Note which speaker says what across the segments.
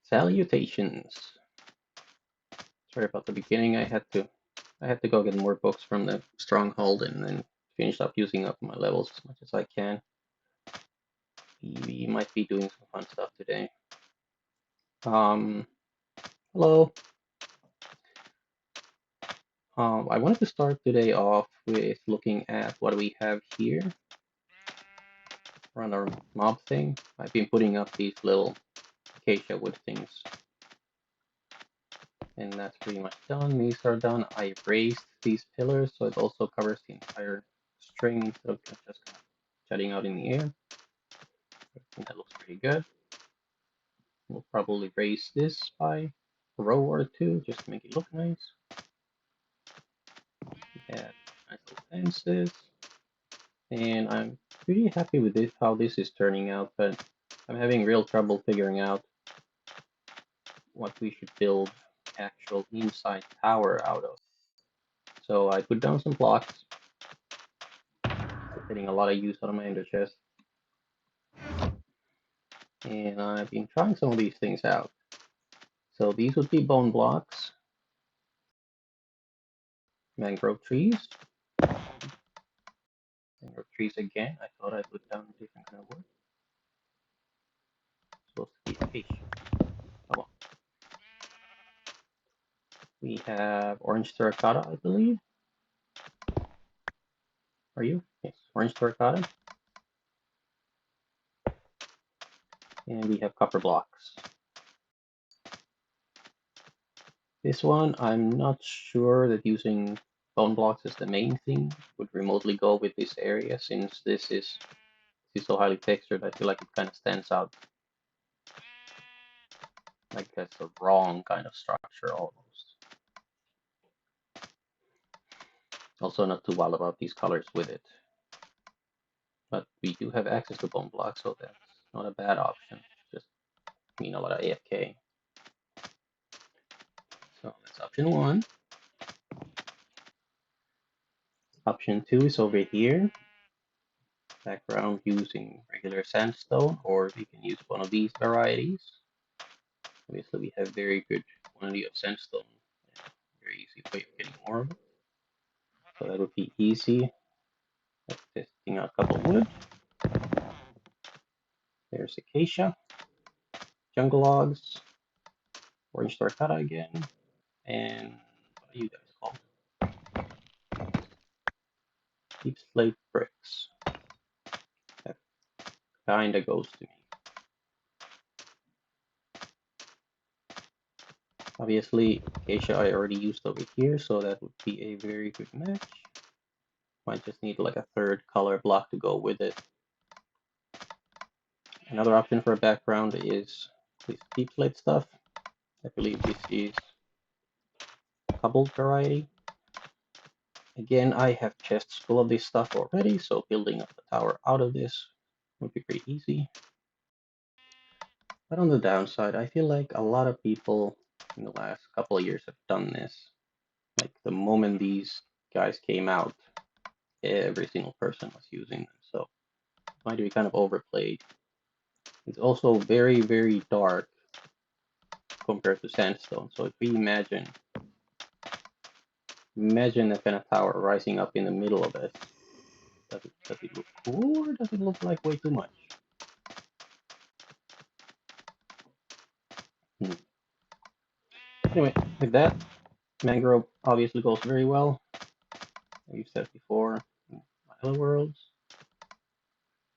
Speaker 1: Salutations. Sorry about the beginning. I had to go get more books from the stronghold and then finish up using up my levels as much as I can. We might be doing some fun stuff today. Hello. I wanted to start today off with looking at what we have here around our mob thing. I've been putting up these little acacia wood things, and that's pretty much done. These are done. I raised these pillars so it also covers the entire string instead of just kind of jutting out in the air. I think that looks pretty good. We'll probably raise this by a row or two just to make it look nice. We have nice little fences, and I'm pretty happy with this, how this is turning out, but I'm having real trouble figuring out what we should build actual inside tower out of. So I put down some blocks, getting a lot of use out of my ender chest. And I've been trying some of these things out. So these would be bone blocks, mangrove trees, again. I thought I put down a different kind of wood. Supposed to be fish. Come on. We have orange terracotta, I believe. Are you? Yes, orange terracotta. And we have copper blocks. This one, I'm not sure that using bone blocks as the main thing would remotely go with this area, since this is so highly textured. I feel like it kind of stands out like that's the wrong kind of structure almost. Also not too wild about these colors with it. But we do have access to bone blocks, so that's not a bad option. Just mean a lot of AFK. So that's option one. Option two is over here. Background using regular sandstone, or we can use one of these varieties. Obviously we have very good quantity of sandstone. Very easy way of getting more of it. So that would be easy. Testing out a couple of wood. There's acacia, jungle logs, orange terracotta again, and what are you guys called? Deep slate bricks. That kinda goes to me. Obviously, acacia I already used over here, so that would be a very good match. Might just need like a third color block to go with it. Another option for a background is this deep slate stuff. I believe this is cobbled variety. Again, I have chests full of this stuff already, so building up the tower out of this would be pretty easy. But on the downside, I feel like a lot of people in the last couple of years have done this. Like the moment these guys came out, every single person was using them, so it might be kind of overplayed. It's also very, very dark compared to sandstone. So if we imagine that kind of tower rising up in the middle of it, does it look cool, or does it look like way too much? Anyway, with that, mangrove obviously goes very well. We've said before in my other worlds.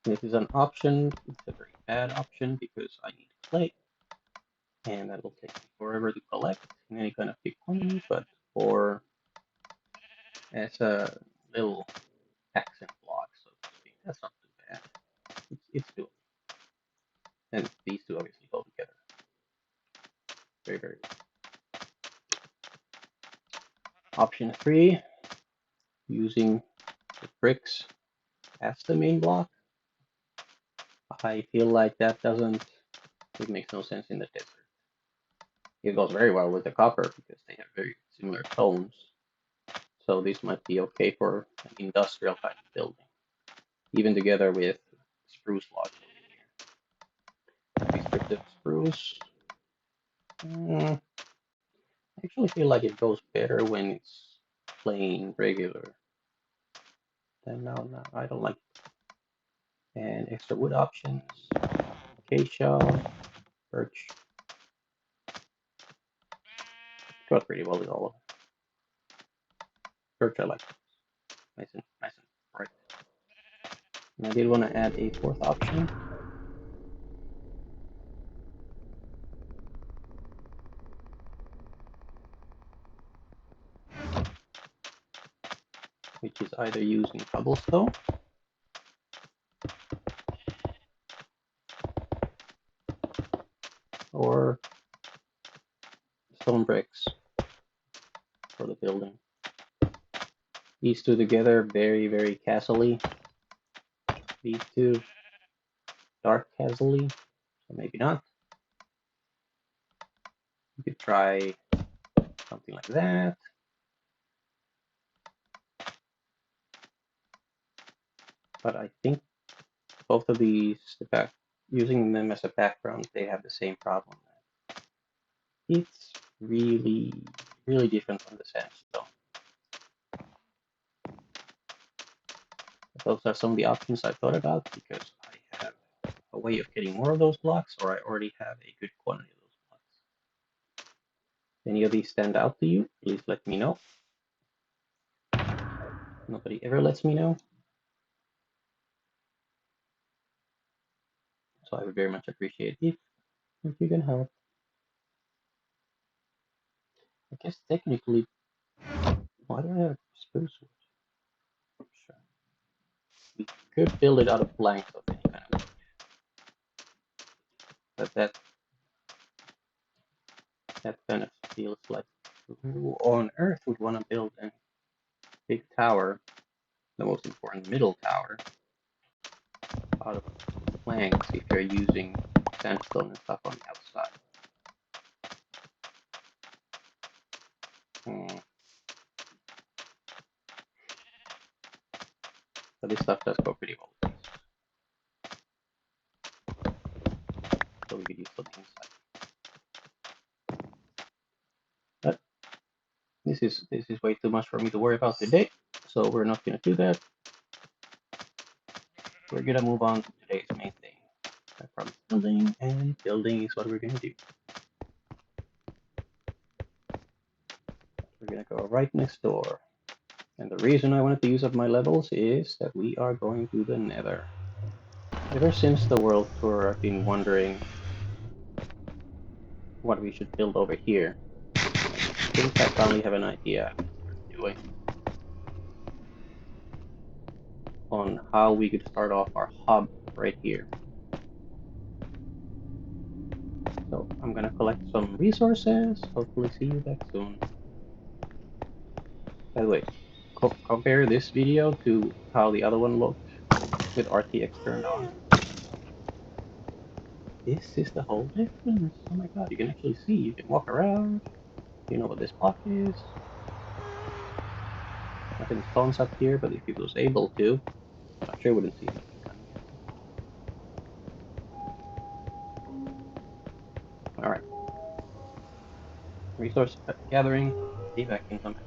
Speaker 1: This is an option. It's a very bad option because I need clay, and that will take me forever to collect in any kind of big quantity. But for as a little accent block, so to speak, that's not too bad. It's doable. And these two obviously go together very, very well. Option three, using the bricks as the main block. I feel like that it makes no sense in the desert. It goes very well with the copper because they have very similar tones. So this might be okay for an industrial kind of building, even together with spruce logs over here. Restricted spruce. I actually feel like it goes better when it's plain regular. Then no, I don't like it. And extra wood options, acacia, birch. Got pretty well with all of them. Birch I like. Nice and bright. And I did want to add a fourth option. Which is either using cobblestone or stone bricks for the building. These two together, very castle-y. These two, dark castle-y, so maybe not. You could try something like that. But I think both of these, using them as a background, they have the same problem. It's really different from the sandstone. Those are some of the options I've thought about because I have a way of getting more of those blocks, or I already have a good quantity of those blocks. Any of these stand out to you? Please let me know. Nobody ever lets me know. So I would very much appreciate if you can help. I guess technically, why do I have spruce wood? Sure. We could build it out of planks of any kind of wood. But that kind of feels like who on earth would want to build a big tower, the most important middle tower, out of planks if you're using sandstone and stuff on the outside. But this stuff does go pretty well. So we could use something inside. But this is way too much for me to worry about today, so we're not gonna do that. We're gonna move on to today's main thing. I promised building, and building is what we're gonna do. We're gonna go right next door. And the reason I wanted to use up my levels is that we are going to the Nether. Ever since the world tour, I've been wondering what we should build over here. I think I finally have an idea doing on how we could start off our hub right here. So I'm gonna collect some resources, hopefully see you back soon. By the way, compare this video to how the other one looked with RTX turned on. This is the whole difference. Oh my god, you can actually see, you can walk around, you know what this block is. Nothing spawns up here, but if he was able to, I'm sure wouldn't see anything coming at him. Alright. Resource gathering, be back in a minute.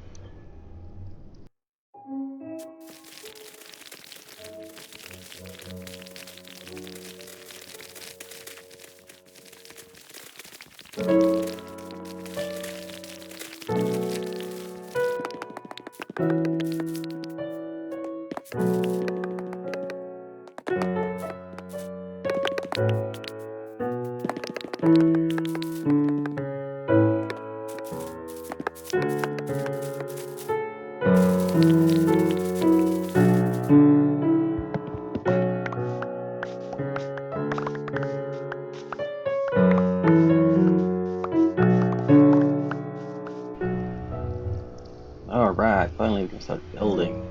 Speaker 1: Alright, finally we can start building.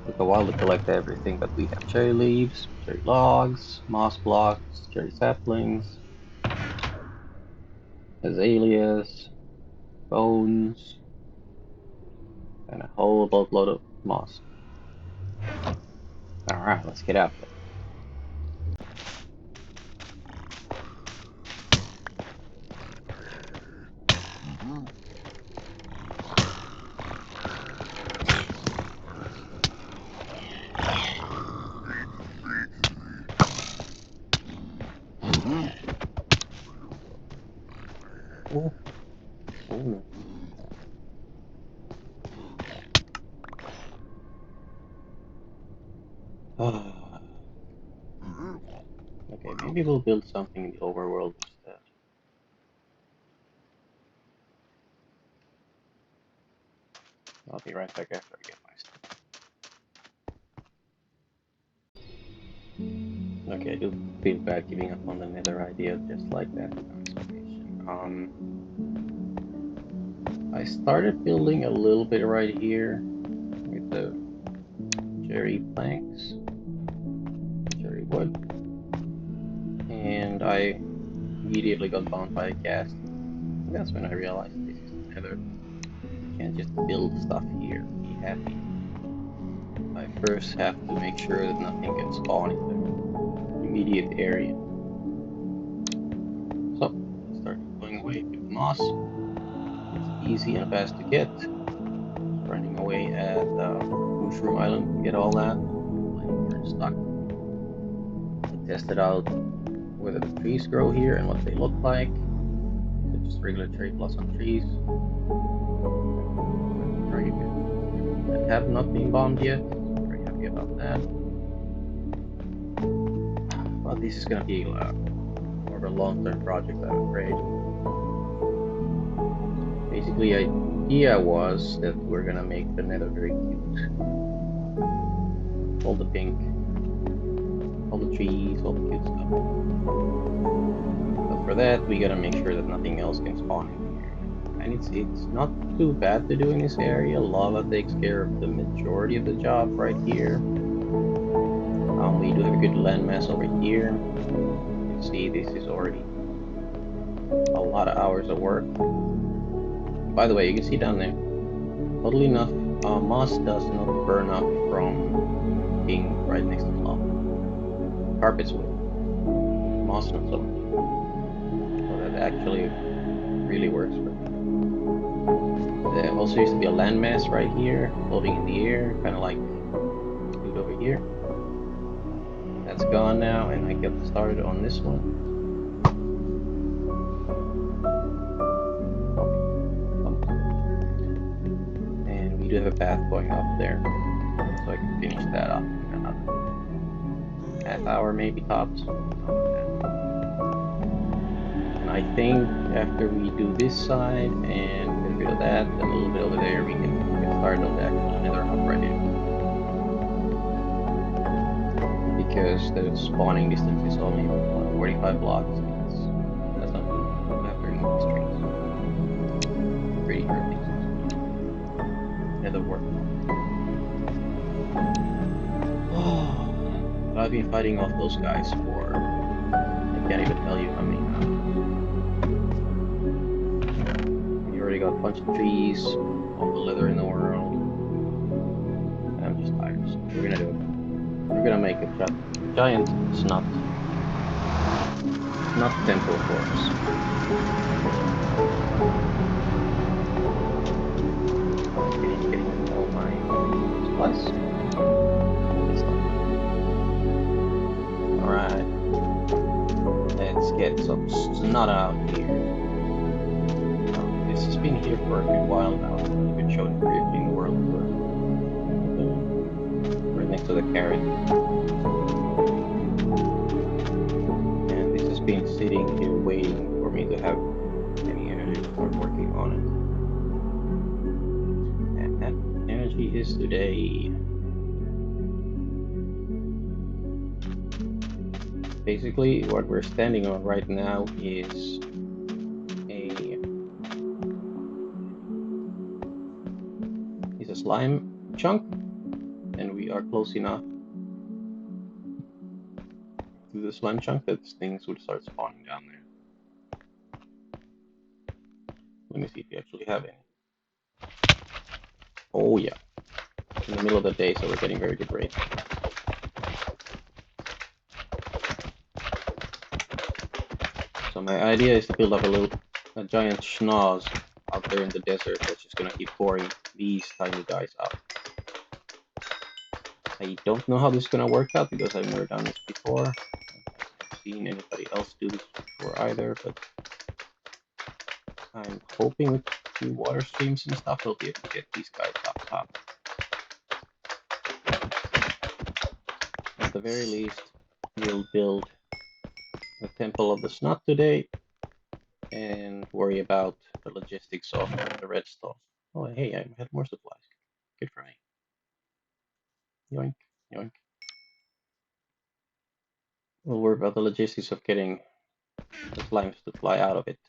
Speaker 1: Took a while to collect everything, but we have cherry leaves, cherry logs, moss blocks, cherry saplings, azaleas, bones, and a whole boatload of moss. Alright, let's get out there. Okay, maybe we'll build something in the overworld instead. I'll be right back after I get my stuff. Okay, I do feel bad giving up on the nether idea just like that. I started building a little bit right here with the cherry planks, cherry wood, and I immediately got bound by a ghast. That's when I realized this is the nether. You can't just build stuff here and be happy. I first have to make sure that nothing can spawn in the immediate area. So I started going away with moss. It's easy and fast to get. Just running away at Mushroom Island to get all that. We're stuck. I tested out whether the trees grow here and what they look like. They're just regular cherry blossom trees. Very good. That have not been bombed yet. Very happy about that. But this is gonna be more of a long-term project, I'm afraid. Basically, idea was that we're gonna make the nether very cute. All the pink, all the trees, all the cute stuff. But for that, we gotta make sure that nothing else can spawn in here. And it's not too bad to do in this area. Lava takes care of the majority of the job right here. We do have a good landmass over here. You can see this is already a lot of hours of work. By the way, you can see down there, oddly enough, moss does not burn up from being right next to lava. Carpets will. Moss not so much. So that actually really works for me. There also used to be a landmass right here, floating in the air, kind of like dude over here. That's gone now, and I get started on this one. And we do have a path going up there, so I can finish that up in another half hour, maybe tops. And I think after we do this side and get rid of that, and a little bit over there, we can get started on the actual nether hub right here. Because the spawning distance is only 45 blocks. That's not good. After these trees. Pretty early. Nether work. But I've been fighting off those guys for I can't even tell you how many now. We already got a bunch of trees, all the leather in the world. And I'm just tired, so we're gonna do it. We're gonna make a giant snot temple for us. Getting all my supplies. Alright. Let's get some snot out here. This has been here for a good while now. You can show it briefly in the world tour. Right next to the carrot. And this has been sitting here waiting for me to have any energy to start working on it. And that energy is today. Basically, what we're standing on right now is a slime chunk, and we are close enough to the slime chunk that things would start spawning down there. Let me see if we actually have any. Oh yeah, in the middle of the day, so we're getting very good rate. So my idea is to build up a giant schnoz out there in the desert that's just gonna keep pouring these tiny guys out. I don't know how this is gonna work out because I've never done this before. I haven't seen anybody else do this before either, but I'm hoping with a few water streams and stuff we'll be able to get these guys up top. at the very least, we'll build the Temple of the Snot today and worry about the logistics of the redstone. Oh, hey, I had more supplies. Good for me. Yoink, yoink. We'll worry about the logistics of getting the slimes to fly out of it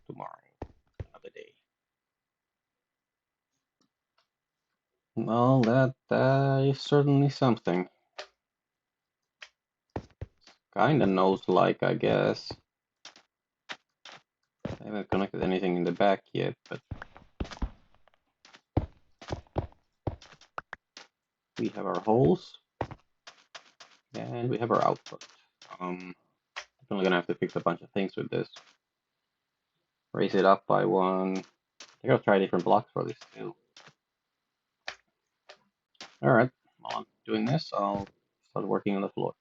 Speaker 1: tomorrow. Another day. Well, that is certainly something. Kinda nose-like, I guess. I haven't connected anything in the back yet, but we have our holes and we have our output. I'm only gonna have to fix a bunch of things with this. Raise it up by one. I think I'll try different blocks for this too. Alright, while I'm doing this, I'll start working on the floor.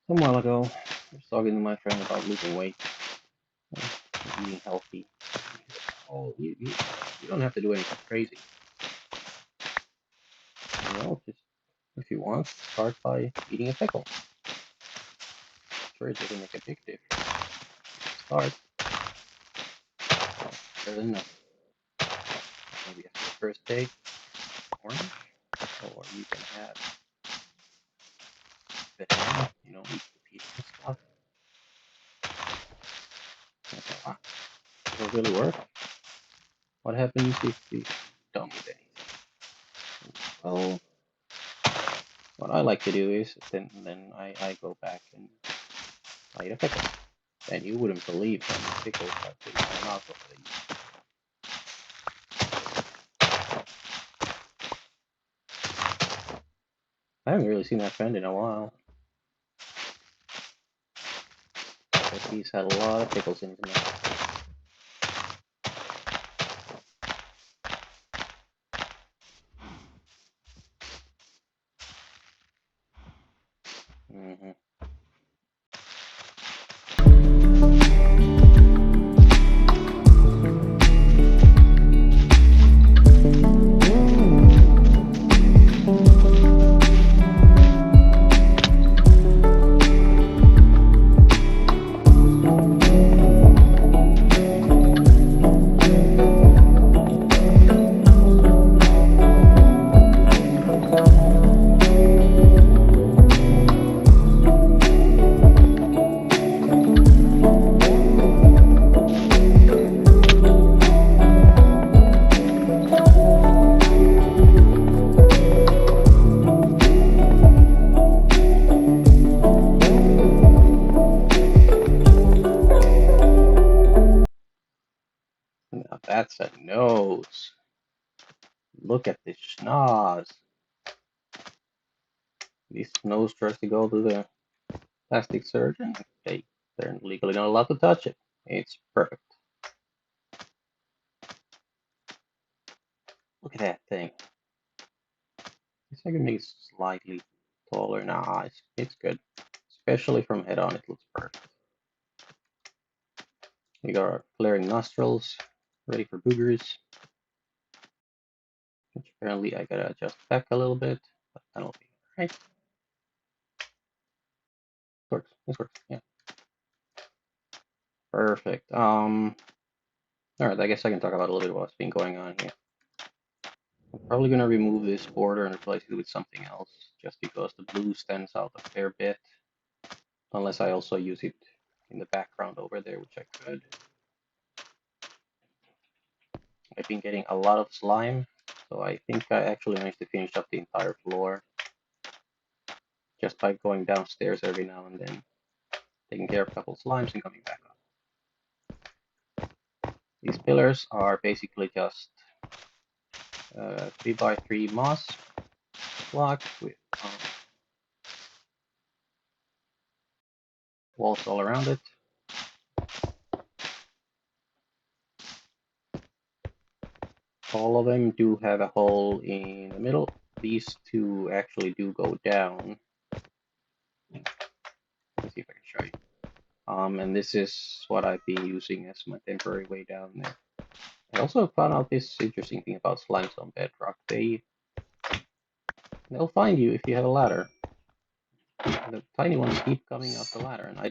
Speaker 1: Some while ago, I was talking to my friend about losing weight and eating healthy. Oh, you don't have to do anything crazy. You know, just if you want, start by eating a pickle. Sure, it doesn't make a big difference. Start. Better than nothing. Maybe after the first day, orange, or you can have banana, you know, eat the pieces and stuff. That's a lot. Does it really work? What happens if you don't eat anything? Well, what I like to do is then I go back and I eat a pickle. And you wouldn't believe how many pickles I've put in my mouth over the years. I haven't really seen that friend in a while. But he's had a lot of pickles in his mouth. Mm-hmm. Now that's a nose. Look at this schnoz. This nose tries to go to the plastic surgeon. They're legally not allowed to touch it. It's perfect. Look at that thing. Guess I can make it slightly taller. Nah, it's good. Especially from head on, it looks perfect. We got our flaring nostrils, ready for boogers. Which apparently I gotta adjust back a little bit, but that'll be alright. Works. This works. Yeah. Perfect. Alright, I guess I can talk about a little bit what's been going on here. I'm probably gonna remove this border and replace it with something else, just because the blue stands out a fair bit. Unless I also use it in the background over there, which I could. I've been getting a lot of slime, so I think I actually managed to finish up the entire floor just by going downstairs every now and then, taking care of a couple slimes and coming back up. These pillars are basically just 3x3 moss block with walls all around it. All of them do have a hole in the middle. These two actually do go down. Let's see if I can show you. And this is what I've been using as my temporary way down there. I also found out this interesting thing about slimes on Bedrock. They'll find you if you have a ladder. The tiny ones keep coming up the ladder, and I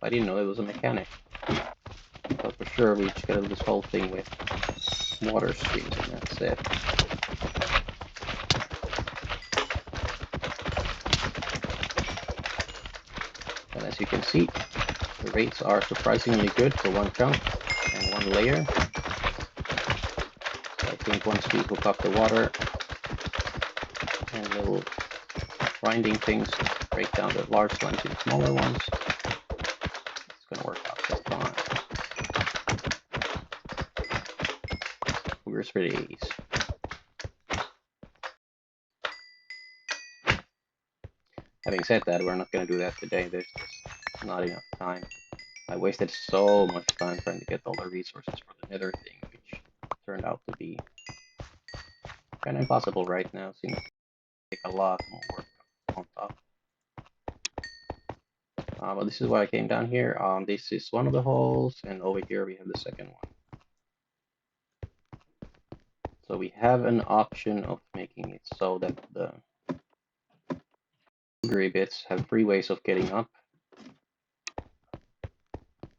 Speaker 1: didn't know it was a mechanic. But for sure we just got this whole thing with water streams, and that's it. And as you can see, the rates are surprisingly good for one chunk and one layer. So I think once we hook up the water and little grinding things to break down the large slimes into smaller ones, it's gonna work out just fine. Boogers for days. Having said that, we're not gonna do that today. There's just not enough time. I wasted so much time trying to get all the resources for the nether thing, which turned out to be kind of impossible right now. Seems to take a lot more work on top. But this is why I came down here. This is one of the holes, and over here we have the second one. So we have an option of making it so that the gray bits have 3 ways of getting up.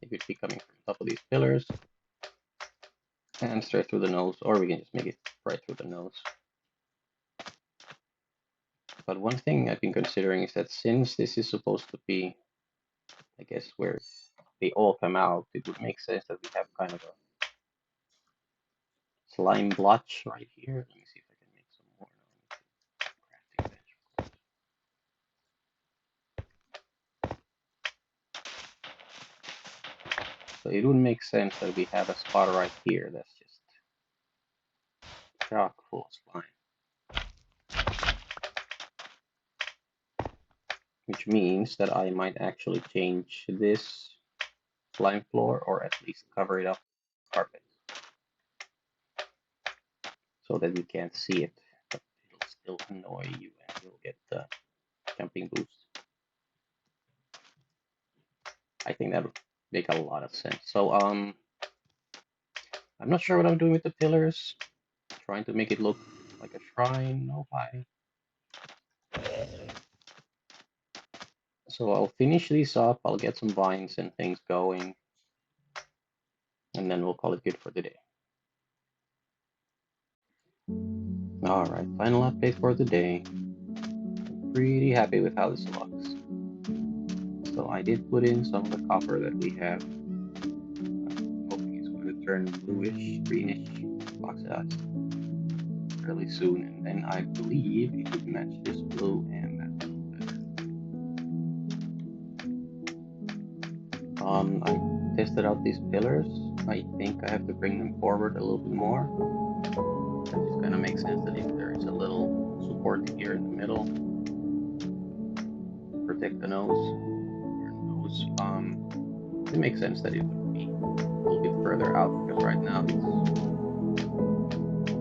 Speaker 1: It could be coming from top of these pillars and straight through the nose, or we can just make it right through the nose. But one thing I've been considering is that since this is supposed to be, I guess, where they all come out, it would make sense that we have kind of a slime blotch right here. Let me see if I can make some more. Crafting bench, of course. So it would make sense that we have a spot right here that's just chock full of slime. Which means that I might actually change this slime floor, or at least cover it up with carpet, so that you can't see it, but it'll still annoy you and you'll get the jumping boost. I think that would make a lot of sense. So I'm not sure what I'm doing with the pillars. Trying to make it look like a shrine. No pie. So I'll finish these up. I'll get some vines and things going, and then we'll call it good for the day. Alright, final update for the day. I'm pretty happy with how this looks. So I did put in some of the copper that we have. I'm hoping it's going to turn bluish, greenish, oxidized fairly soon, and then I believe it would match this blue and that blue better. I tested out these pillars. I think I have to bring them forward a little bit more. That just kind of makes sense that if there is a little support here in the middle, protect the nose. It makes sense that it would be a little bit further out because right now it's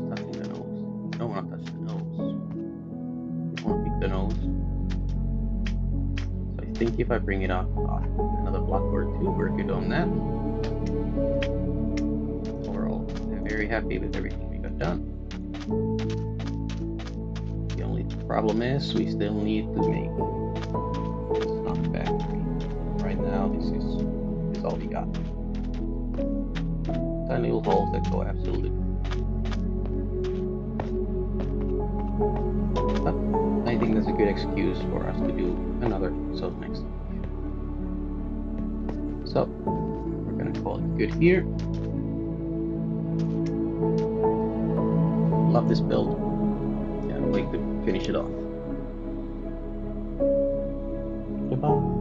Speaker 1: touching the nose. You don't want to touch the nose. You want to pick the nose. So I think if I bring it up another block or two, we're good on that. Overall, I'm very happy with everything we got done. The only problem is we still need to make this not factory. Right now, this is all we got. Tiny little holes that go absolutely. But I think that's a good excuse for us to do another episode next week. So we're gonna call it good here. Love this build. Can't wait to finish it off. Goodbye.